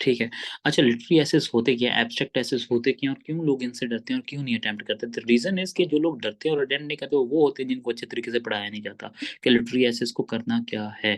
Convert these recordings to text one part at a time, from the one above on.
ठीक है। अच्छा, लिटरेरी एसेस होते क्या, एब्स्ट्रैक्ट एसेस होते क्या, और क्यों लोग इनसे डरते हैं और क्यों नहीं अटेम्प्ट करते? द रीजन इज कि जो लोग डरते हैं और अटेम्प्ट नहीं करते वो होते हैं जिनको अच्छे तरीके से पढ़ाया नहीं जाता कि लिटरेरी एसेस को करना क्या है।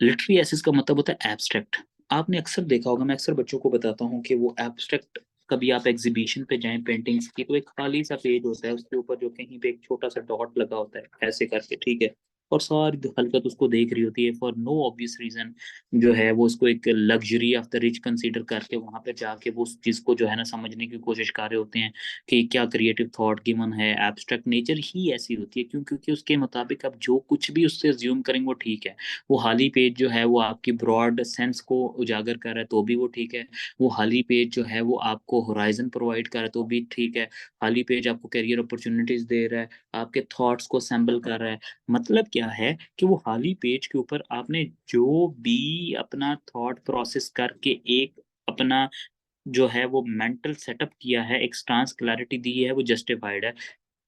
लिटरेरी एसेस का मतलब होता है एब्स्ट्रैक्ट। आपने अक्सर देखा होगा, मैं अक्सर बच्चों को बताता हूँ कि वो एब्स्ट्रैक्ट, कभी आप एग्जीबिशन पे जाएं पेंटिंग्स की, तो एक खाली सा पेज होता है, उसके ऊपर जो कहीं पे एक छोटा सा डॉट लगा होता है ऐसे करके, ठीक है, और सारी हलकत उसको देख रही होती है फॉर नो ऑब्वियस रीजन। जो है वो उसको एक luxury of the rich consider करके वहां पे जाके वो उस चीज को जो है ना समझने की कोशिश कर रहे होते हैं कि क्या क्रिएटिव थॉट गिवन है। एब्स्ट्रैक्ट नेचर ही ऐसी होती है, क्यों? क्योंकि उसके मुताबिक आप जो कुछ भी उससे अज्यूम करेंगे वो ठीक है। वो खाली पेज जो है वो आपकी ब्रॉड सेंस को उजागर कर रहा है तो भी वो ठीक है। वो खाली पेज जो है वो आपको होराइजन प्रोवाइड कर रहा है तो भी ठीक है। खाली पेज आपको करियर अपॉर्चुनिटीज दे रहा है, आपके थॉट्स को असेंबल कर रहा है। मतलब क्या है कि वो खाली पेज के ऊपर आपने जो भी अपना थॉट प्रोसेस करके एक अपना जो है वो मेंटल सेटअप किया है, एक स्टांस क्लैरिटी दी है, वो जस्टिफाइड है।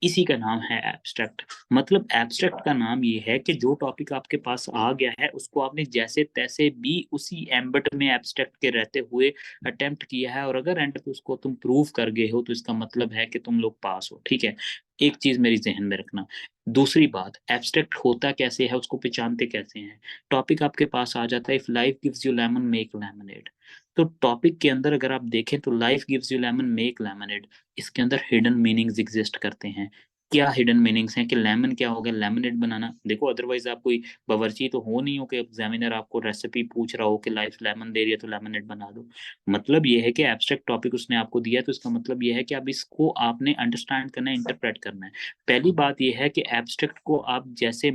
इसी का नाम है एब्स्ट्रैक्ट। मतलब एब्स्ट्रैक्ट का नाम ये है कि जो टॉपिक आपके पास आ गया है उसको आपने जैसे तैसे भी उसी एम्बट में एब्स्ट्रैक्ट के रहते हुए अटेम्प्ट किया है, और अगर एंड पे उसको तुम प्रूव कर गए हो तो इसका मतलब है कि तुम लोग पास हो। ठीक है, एक चीज मेरी जहन में रखना। दूसरी बात, एब्स्ट्रैक्ट होता कैसे है, उसको पहचानते कैसे हैं? टॉपिक आपके पास आ जाता है, if life gives you lemon make lemonade. तो टॉपिक के अंदर अगर आप देखें तो life gives you lemon make lemonade, इसके अंदर हिडन मीनिंग्स एग्जिस्ट करते हैं। क्या हिडन मीनिंग्स हैं? कि लेमन क्या हो गया, लेमनेड बनाना। देखो अदरवाइज आप कोई बावर्ची तो हो नहीं हो कि एग्जामिनर आपको रेसिपी पूछ रहा हो कि लाइफ लेमन दे रही है तो लेमनेड बना दो। मतलब ये है कि एब्स्ट्रैक्ट टॉपिक उसने आपको दिया है तो इसका मतलब ये है कि अब इसको आपने अंडरस्टैंड करना है, इंटरप्रेट करना है। पहली बात ये है कि एब्स्ट्रैक्ट को आप जैसे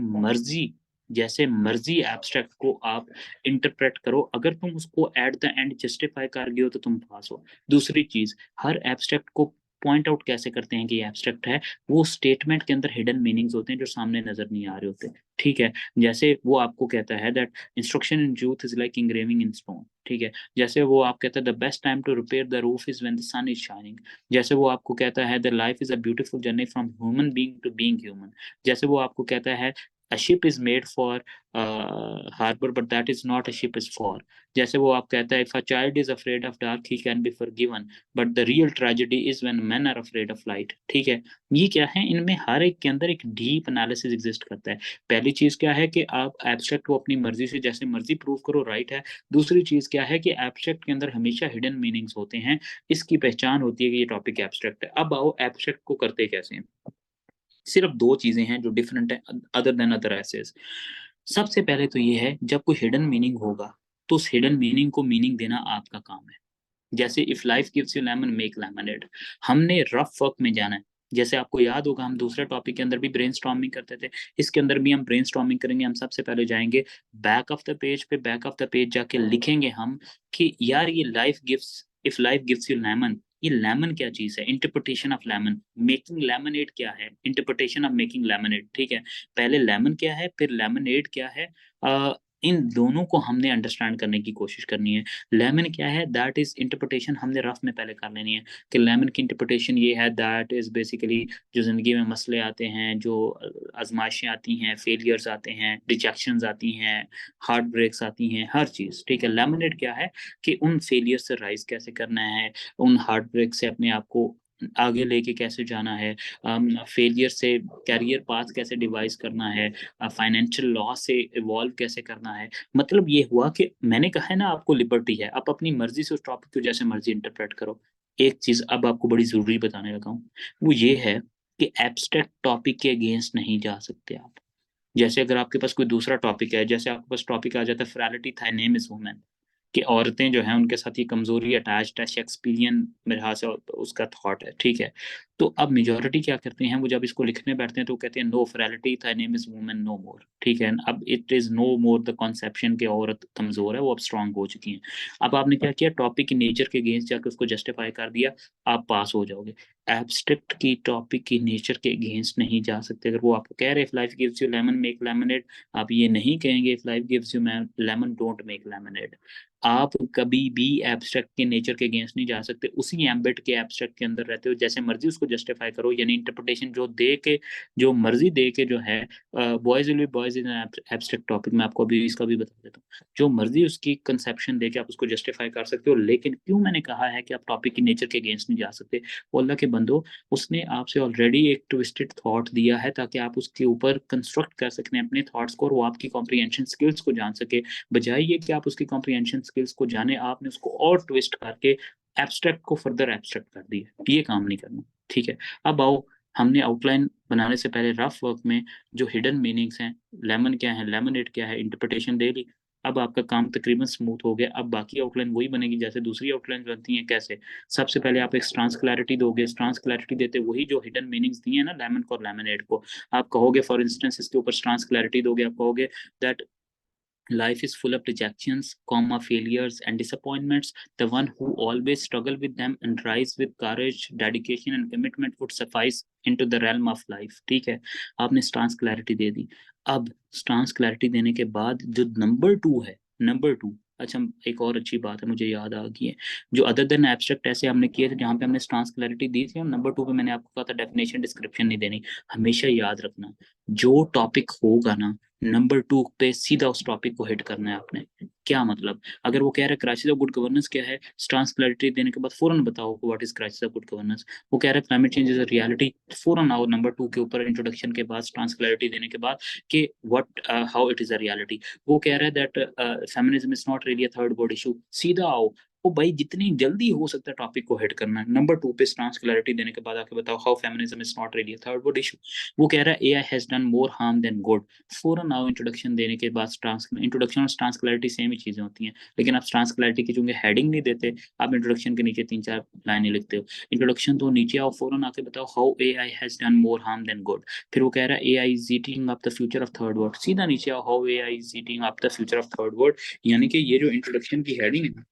मर्जी एब्स्ट्रैक्ट को आप इंटरप्रेट करो, अगर तुम उसको एट द एंड जस्टिफाई कर गए हो तो तुम पास हो। दूसरी चीज, हर एब्स्ट्रैक्ट को पॉइंट आउट कैसे करते हैं कि ये एब्स्ट्रैक्ट है? वो स्टेटमेंट के अंदर हिडन मीनिंग्स होते हैं जो सामने नजर नहीं आ रहे होते। ठीक है, जैसे वो आपको कहता है that instruction in youth is like engraving in stone. ठीक है, जैसे वो आप कहता है the best time to repair the roof is when the sun is shining. जैसे वो आपको कहता है the life is a beautiful journey from human being to being human. जैसे वो आपको कहता है a ship is made for harbor but that is not a ship is for। जैसे वो आप कहता है if a child is afraid of dark he can be forgiven but the real tragedy is when men are afraid of light। ठीक है, ये क्या है, इनमें हर एक के अंदर एक डीप एनालिसिस एग्जिस्ट करता है। पहली चीज क्या है कि आप एब्स्ट्रैक्ट को अपनी मर्जी से जैसे मर्जी प्रूव करो, राइट है। दूसरी चीज क्या है कि एब्स्ट्रैक्ट के अंदर हमेशा हिडन मीनिंग्स होते हैं, इसकी पहचान होती है कि ये टॉपिक एब्स्ट्रैक्ट है। अब आओ एब्स्ट्रैक्ट को करते कैसे हैं। सिर्फ दो चीजें हैं जो डिफरेंट है अदर देन अदर एसेस। सबसे पहले तो ये है, जब कोई हिडन मीनिंग होगा तो उस हिडन मीनिंग को मीनिंग देना आपका काम है। जैसे if life gives you lemon make lemonade, हमने रफ वर्क में जाना है। जैसे आपको याद होगा हम दूसरे टॉपिक के अंदर भी ब्रेनस्टॉर्मिंग करते थे, इसके अंदर भी हम ब्रेनस्टॉर्मिंग करेंगे। हम सबसे पहले जाएंगे बैक ऑफ द पेज पे, बैक ऑफ द पेज जाके लिखेंगे हम कि यार ये life gives, if life gives you lemon, ये लेमन क्या चीज है, interpretation of lemon. Making lemonade क्या है, इंटरप्रिटेशन ऑफ मेकिंग लेमनेड। ठीक है, पहले लेमन क्या है फिर लेमनेड क्या है, इन दोनों को हमने अंडरस्टैंड करने की कोशिश करनी है। लेमन क्या है, दैट इज इंटरप्रिटेशन हमने रफ में पहले कर लेनी है कि लेमन की इंटरप्रिटेशन ये है, दैट इज बेसिकली जो जिंदगी में मसले आते हैं, जो आजमाइशें आती हैं, फेलियर्स आते हैं, रिजेक्शंस आती हैं, हार्ट ब्रेक्स आती हैं, हर चीज। ठीक है, लेमनेड क्या है कि उन फेलियर से राइज कैसे करना है, उन हार्ट ब्रेक से अपने आप को आगे लेके कैसे जाना है, फेलियर से कैरियर पाथ कैसे डिवाइस करना है, फाइनेंशियल लॉस से इवॉल्व कैसे करना है। मतलब ये हुआ कि मैंने कहा है ना आपको लिबर्टी है, आप अपनी मर्जी से उस टॉपिक को जैसे मर्जी इंटरप्रेट करो। एक चीज अब आपको बड़ी जरूरी बताने लगा हूँ, वो ये है कि एब्स्ट्रैक्ट टॉपिक के अगेंस्ट नहीं जा सकते आप। जैसे अगर आपके पास कोई दूसरा टॉपिक है, जैसे आपके पास टॉपिक आ जाता है फ्रैलिटी थाई नेम इज वुमेन, कि औरतें जो हैं उनके साथ ये कमजोरी अटैच्ड है, शेक्सपियरियन मेरे हाथ से उसका थॉट है। ठीक है, तो अब मेजोरिटी क्या करते हैं, वो जब इसको लिखने बैठते हैं तो कहते हैं no frailty thy name is woman no more. ठीक है, अब it is no more the conception के औरत कमजोर है, वो अब स्ट्रांग हो चुकी हैं। अब आपने क्या किया, टॉपिक की नेचर के अगेंस्ट जाकर उसको जस्टिफाई कर दिया, आप पास हो जाओगे। एब्स्ट्रैक्ट की टॉपिक की नेचर के अगेंस्ट नहीं जा सकते। अगर वो आपको कह रहे if life gives you lemon make lemonade, आप ये नहीं कहेंगे if life gives you lemon don't make lemonade. आप कभी भी एब्स्ट्रैक्ट के नेचर के अगेंस्ट नहीं जा सकते, उसी एम्बिट के एब्स्ट्रैक्ट के अंदर रहते हो, जैसे मर्जी उसको जस्टिफाई करो, यानी इंटरप्रिटेशन जो दे के, जो मर्जी दे के जो है, boys will be boys in abstract topic, मैं आपको अभी इसका भी बता देता हूँ, जो मर्जी उसकी कंसेप्शन दे के आप उसको जस्टिफाई कर सकते हो। लेकिन क्यों मैंने कहा है कि आप टॉपिक की नेचर के अगेंस्ट नहीं जा सकते, वो अल्लाह के बंदो, उसने आपसे ऑलरेडी एक ट्विस्टेड थॉट दिया है ताकि आप उसके ऊपर कंस्ट्रक्ट कर सकें अपने थॉट्स को और वो आपकी कॉम्प्रिहेंशन स्किल्स को जान सके। बजाय ये कि आप उसकी कॉम्प्रिहेंशन स्किल्स को जाने, आपने उसको और ट्विस्ट करके एब्स्ट्रैक्ट को फर्दर एब्स्ट्रैक्ट कर दिया। ये काम नहीं करना, ठीक है। अब आओ, हमने आउटलाइन बनाने से पहले रफ वर्क में जो हिडन मीनिंग्स हैं, लेमन क्या है, लेमनेड क्या है, इंटरप्रिटेशन दे ली। अब आपका काम तकरीबन स्मूथ हो गया। अब बाकी आउटलाइन वही बनेगी जैसे दूसरी आउटलाइन बनती हैं। कैसे? सबसे पहले आप एक स्ट्रांस क्लैरिटी दोगे, स्ट्रांस क्लैरिटी देते वही जो हिडन मीनिंग्स दिए हैं ना लेमन को और लेमनेड को, आप कहोगे फॉर इंस्टेंस इसके ऊपर स्ट्रांस क्लैरिटी दोगे, आप कहोगे that life is full of rejections, comma, failures and disappointments. The one who always struggle with them and rise with courage, dedication and commitment would suffice into the realm of life। ठीक है, आपने stance clarity दे दी। अब stance clarity देने के बाद जो number 2 है, number 2, अच्छा एक और अच्छी बात है मुझे याद आ गई है, जो अदर देन एब्स्ट्रैक्ट ऐसे हमने किए थे जहाँ पे हमने स्टांस क्लैरिटी दी थी, और नंबर 2 पे मैंने आपको कहा था डेफिनेशन डिस्क्रिप्शन नहीं देनी। हमेशा याद रखना, जो टॉपिक होगा ना, नंबर 2 पे सीधा उस टॉपिक को हिट करना है आपने। क्या मतलब? अगर वो कह रहा है क्राइसिस ऑफ गुड गवर्नेंस क्या है, स्टांस क्लैरिटी देने के बाद फौरन बताओ what is crisis of good governance. वो कह रहा है climate change is a reality, फौरन आओ नंबर 2 के ऊपर इंट्रोडक्शन के बाद, स्टांस क्लैरिटी देने के बाद कि what how it is a reality. वो कह रहा है that feminism is not really a third world issue, सीधा आओ। ओ भाई, जितनी जल्दी हो सकता है टॉपिक को हिट करना है। नंबर 2 पे स्टांस क्लैरिटी देने के बाद आके बताओ how feminism is not really a third world issue. वो कह रहा है AI has done more harm then good, फौरन आओ इंट्रोडक्शन देने के बाद। इंट्रोडक्शन और स्टांस क्लैरिटी सेम ही चीजें होती हैं, लेकिन आप स्टांस क्लैरिटी की चूंकि हेडिंग नहीं देते, आप इंट्रोडक्शन के नीचे 3-4 लाइनें लिखते हो। इंट्रोडक्शन तो नीचे आओ, फौरन आके बताओ how AI has done more harm then good. फिर वो कह रहा है AI is eating up the future of third world, सीधा नीचे आओ how AI is eating up the future of third world. यानी कि ये जो इंट्रोडक्शन की हेडिंग है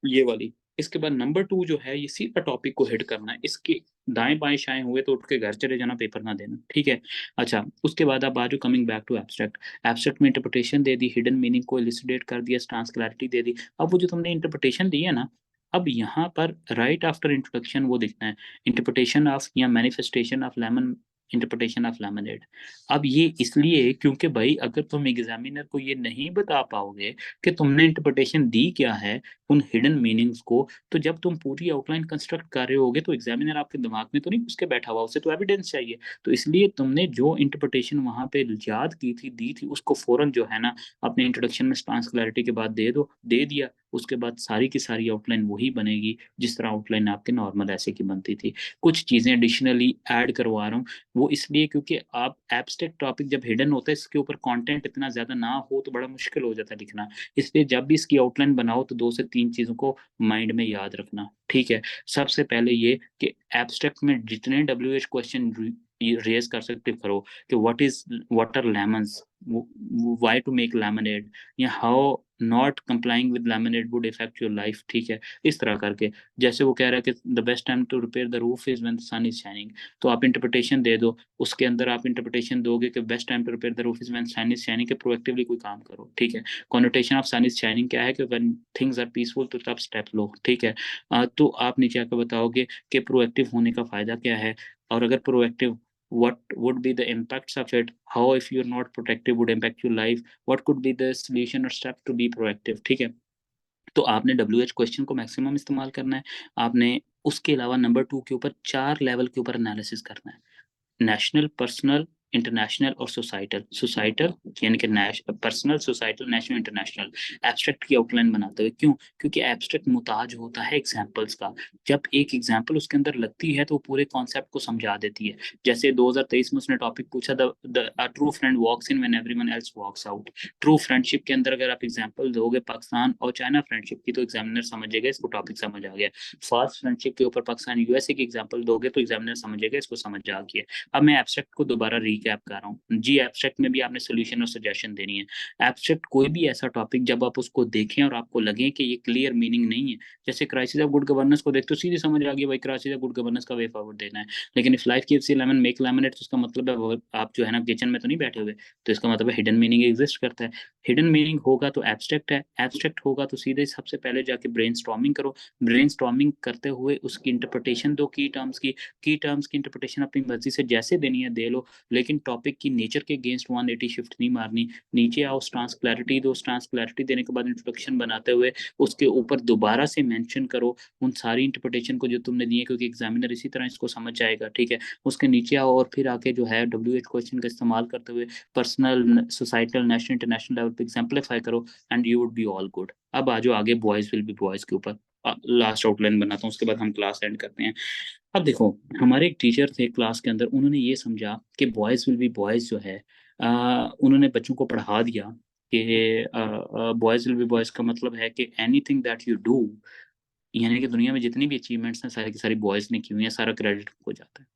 ये वाली, इसके बाद नंबर 2 जो है ये सीधा टॉपिक को हिट करना है। इसके दाएं बाएं शाएं हुए तो उठ के घर चले जाना, पेपर ना देना, ठीक है। अच्छा, उसके बाद आप बाजू coming back to abstract. Abstract में इंटरप्रिटेशन दे दी, हिडन मीनिंग को इलिसिडेट कर दिया, स्टांस क्लैरिटी दे दी। अब वो जो तुमने इंटरप्रिटेशन दी है ना, अब यहाँ पर राइट आफ्टर इंट्रोडक्शन वो दिखना है, इंटरप्रिटेशन ऑफ या manifestation of lemon, interpretation of lemonade. अब ये इसलिए क्योंकि भाई अगर तुम एग्जामिनर को ये नहीं बता पाओगे कि तुमने इंटरप्रिटेशन दी क्या है उन हिडन मीनिंग्स को, तो जब तुम पूरी आउटलाइन कंस्ट्रक्ट कर रहे होगे तो एग्जामिनर आपके दिमाग में तो नहीं घुस के बैठा हुआ, उसे तो एविडेंस चाहिए। तो इसलिए तुमने जो इंटरप्रिटेशन वहां पे याद की थी, दी थी, उसको फौरन जो है ना अपने इंट्रोडक्शन में स्टांस क्लैरिटी के बाद दे दो, दे दिया। उसके बाद सारी की सारी आउटलाइन वही बनेगी जिस तरह आउटलाइन आपके नॉर्मल ऐसे की बनती थी। कुछ चीजें एडिशनली ऐड करवा रहा हूँ, वो इसलिए क्योंकि आप एब्स्ट्रैक्ट टॉपिक जब हिडन होता है, इसके ऊपर कंटेंट इतना ज्यादा ना हो तो बड़ा मुश्किल हो जाता है लिखना। इसलिए जब भी इसकी आउटलाइन बनाओ तो 2 से 3 चीजों को माइंड में याद रखना, ठीक है। सबसे पहले ये कि एब्स्ट्रैक्ट में जितने WH क्वेश्चन रेज कर सकते करो, कि what are lemons, why to make lemonade, या how not complying with lemonade would effect your life, ठीक है। इस तरह करके, जैसे वो कह रहा है कि the best time to repair the roof is when the sun is shining, तो आप इंटरप्रिटेशन दे दो, उसके अंदर आप इंटरप्रिटेशन दोगे कि best time to repair the roof is when sun is shining, के प्रोएक्टिवली कोई काम करो, ठीक है। Connotation of sun is shining क्या है कि व्हेन थिंग्स आर पीसफुल तो तब स्टेप लो, ठीक है। तो आप नीचे आकर बताओगे कि प्रोएक्टिव होने का फायदा क्या है, और अगर proactive, what would be the impacts of it, how if you're not protective would impact your life, what could be the solution or step to be proactive, ठीक है। तो आपने WH क्वेश्चन को मैक्सिमम इस्तेमाल करना है। आपने उसके अलावा नंबर 2 के ऊपर 4 लेवल के ऊपर एनालिसिस करना है, नेशनल, पर्सनल, इंटरनेशनल और सोसाइटल। सोसाइटल यानी कि personal, societal, national, international, abstract की आउटलाइन बनाते हुए। क्यों? क्योंकि एब्स्ट्रैक्ट मुताज होता है एग्जांपल्स का। जब एक एग्जांपल उसके अंदर लगती है तो पूरे कॉन्सेप्ट को समझा देती है। जैसे 2023 में उसने टॉपिक पूछा, the true friend walks in when everyone else walks out. True friendship के अंदर अगर आप एग्जांपल दोगे पाकिस्तान और चाइना फ्रेंडशिप की, तो एग्जामिनर समझेगा इसको टॉपिक समझ आ गया। फास्ट फ्रेंडशिप के ऊपर पाकिस्तान USA की एग्जांपल दोगे तो एग्जामिनर समझेगा इसको समझ आ गया। अब मैं एब्स्ट्रैक्ट को दोबारा रिकैप कर रहा हूँ जी। एब्स्ट्रैक्ट में भी आपने सोल्यूशन और सजेशन देनी है। एब्स्ट्रैक्ट कोई भी ऐसा टॉपिक जब आप उसको देखें और आपको लगे कि ये क्लियर मीनिंग नहीं है, जैसे क्राइसिस ऑफ गुड गवर्नेंस को देखते हो सीधे समझ आ गया भाई क्राइसिस ऑफ गुड गवर्नेंस का वे फॉरवर्ड देना है। लेकिन if life gives you lemon make lemonade, तो इसका मतलब है आप जो है ना किचन में तो नहीं बैठे हुए, तो इसका मतलब है हिडन मीनिंग एग्जिस्ट करता है। हिडन मीनिंग होगा तो एब्स्ट्रैक्ट है, एब्स्ट्रैक्ट होगा तो सीधे सबसे पहले जाके ब्रेनस्टॉर्मिंग करो। ब्रेनस्टॉर्मिंग करते हुए उसकी इंटरप्रिटेशन दो, की टर्म्स की इंटरप्रिटेशन अपनी मर्जी से जैसे देनी है दे लो, लेकिन टॉपिक की नेचर के अगेंस्ट 180 शिफ्ट नहीं मारनी। नीचे आओ, स्टांस क्लैरिटी दो, स्टांस क्लैरिटी देने के बाद इंट्रोडक्शन बनाते हुए उसके ऊपर दोबारा से मेंशन करो उन सारी इंटरप्रिटेशन को जो तुमने दी है, क्योंकि एग्जामिनर इसी तरह इसको समझ जाएगा, ठीक है। उसके नीचे आओ और फिर आके जो है WH क्वेश्चन का इस्तेमाल करते हुए personal, societal, national, international level पे एग्जाम्पलीफाई करो and you would be all good. अब आ जाओ आगे बॉयज विल बी बॉयज के ऊपर। लास्ट आउटलाइन बनाता हूँ, उसके बाद हम क्लास एंड करते हैं। अब देखो, हमारे एक टीचर थे क्लास के अंदर, उन्होंने ये समझा कि बॉयज विल बी बॉयज जो है, उन्होंने बच्चों को पढ़ा दिया कि बॉयज विल बी बॉयज का मतलब है कि एनीथिंग दैट यू डू, यानी कि दुनिया में जितनी भी अचीवमेंट्स हैं सारी की सारी बॉयज ने की हुई है, सारा क्रेडिट हो जाता है।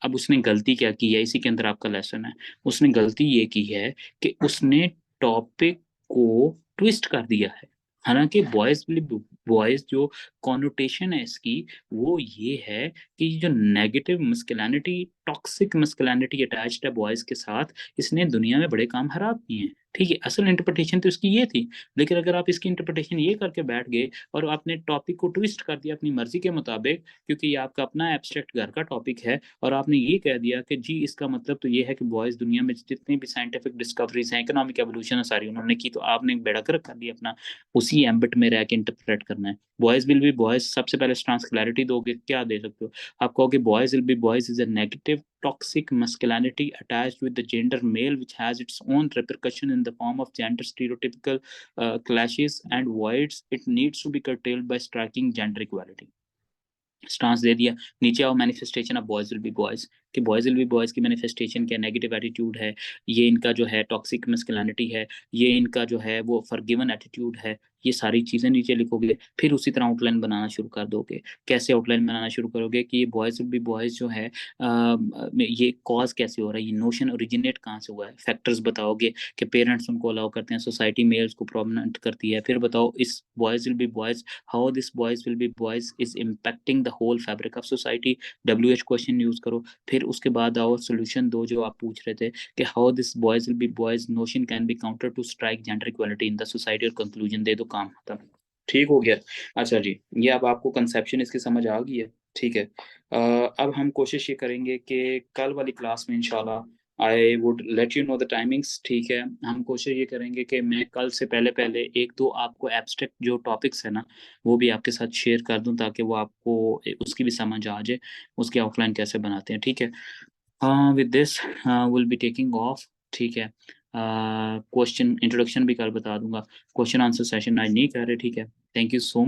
अब उसने गलती क्या की है, इसी के अंदर आपका लेसन है। उसने गलती ये की है कि उसने टॉपिक को ट्विस्ट कर दिया है। हालांकि बॉयज बॉयज जो कॉनोटेशन है इसकी, वो ये है कि जो negative masculinity, toxic masculinity attached है बॉयज के साथ, इसने दुनिया में बड़े काम खराब किए हैं, ठीक है। असल इंटरप्रिटेशन तो इसकी ये थी, लेकिन अगर आप इसकी इंटरप्रिटेशन ये करके बैठ गए और आपने टॉपिक को ट्विस्ट कर दिया अपनी मर्जी के मुताबिक, क्योंकि ये आपका अपना एब्स्ट्रैक्ट घर का टॉपिक है, और आपने ये कह दिया कि जी इसका मतलब तो ये है कि बॉयज दुनिया में जितनी भी साइंटिफिक डिस्कवरीज हैं, इकोनॉमिक एवोल्यूशन है, सारी उन्होंने की, तो आपने एक बेड़ा गर्क कर दिया अपना, उसी एम्बिट में रह के इंटरप्रेट करना है। बॉयज विल बी बॉयज, सबसे पहले स्टांस क्लैरिटी दोगे, क्या दे सकते हो आप? कहोगे boys will be boys is a negative toxic masculinity attached with the gender male, which has its own repercussion in the form of gender stereotypical clashes and voids. It needs to be curtailed by striking gender equality. Stance दे दिया। नीचे आओ, manifestation of boys will be boys, कि boys will be boys की manifestation क्या, negative attitude है, ये इनका जो है टॉक्सिक मस्कुलिनिटी है, ये इनका जो है वो फॉरगिवन एटीट्यूड है, ये सारी चीज़ें नीचे लिखोगे। फिर उसी तरह आउटलाइन बनाना शुरू कर दोगे। कैसे आउटलाइन बनाना शुरू करोगे कि ये बॉयज विल बी बॉयज जो है ये कॉज कैसे हो रहा है, ये नोशन ओरिजिनेट कहाँ से हुआ है, फैक्टर्स बताओगे कि पेरेंट्स उनको अलाउ करते हैं, सोसाइटी मेल्स को प्रोमिनेंट करती है, फिर बताओ इस boys will be boys, how this boys will be boys is impacting the whole fabric of society. WH question use करो। फिर उसके बाद आओ सोल्यूशन दो, जो आप पूछ रहे थे कि how this boys will be boys notion can be counter to strike gender equality in the society, और कंक्लूजन दे दो, काम खत्म। ठीक हो गया? अच्छा जी, ये अब आपको कंसेप्शन इसकी समझ आ गई है, ठीक है। अब हम कोशिश ये करेंगे कि कल वाली क्लास में इंशाल्लाह I would let you know the timings, ठीक है। हम कोशिश ये करेंगे कि मैं कल से पहले पहले एक दो आपको एब्स्ट्रैक्ट जो टॉपिक्स है ना, वो भी आपके साथ शेयर कर दूं, ताकि वो आपको उसकी भी समझ आ जाए, उसके आउटलाइन कैसे बनाते हैं, ठीक है। With this will be taking of, ठीक है। क्वेश्चन इंट्रोडक्शन भी कल बता दूंगा, क्वेश्चन आंसर सेशन आज नहीं कर रहे, ठीक है। Thank you so much.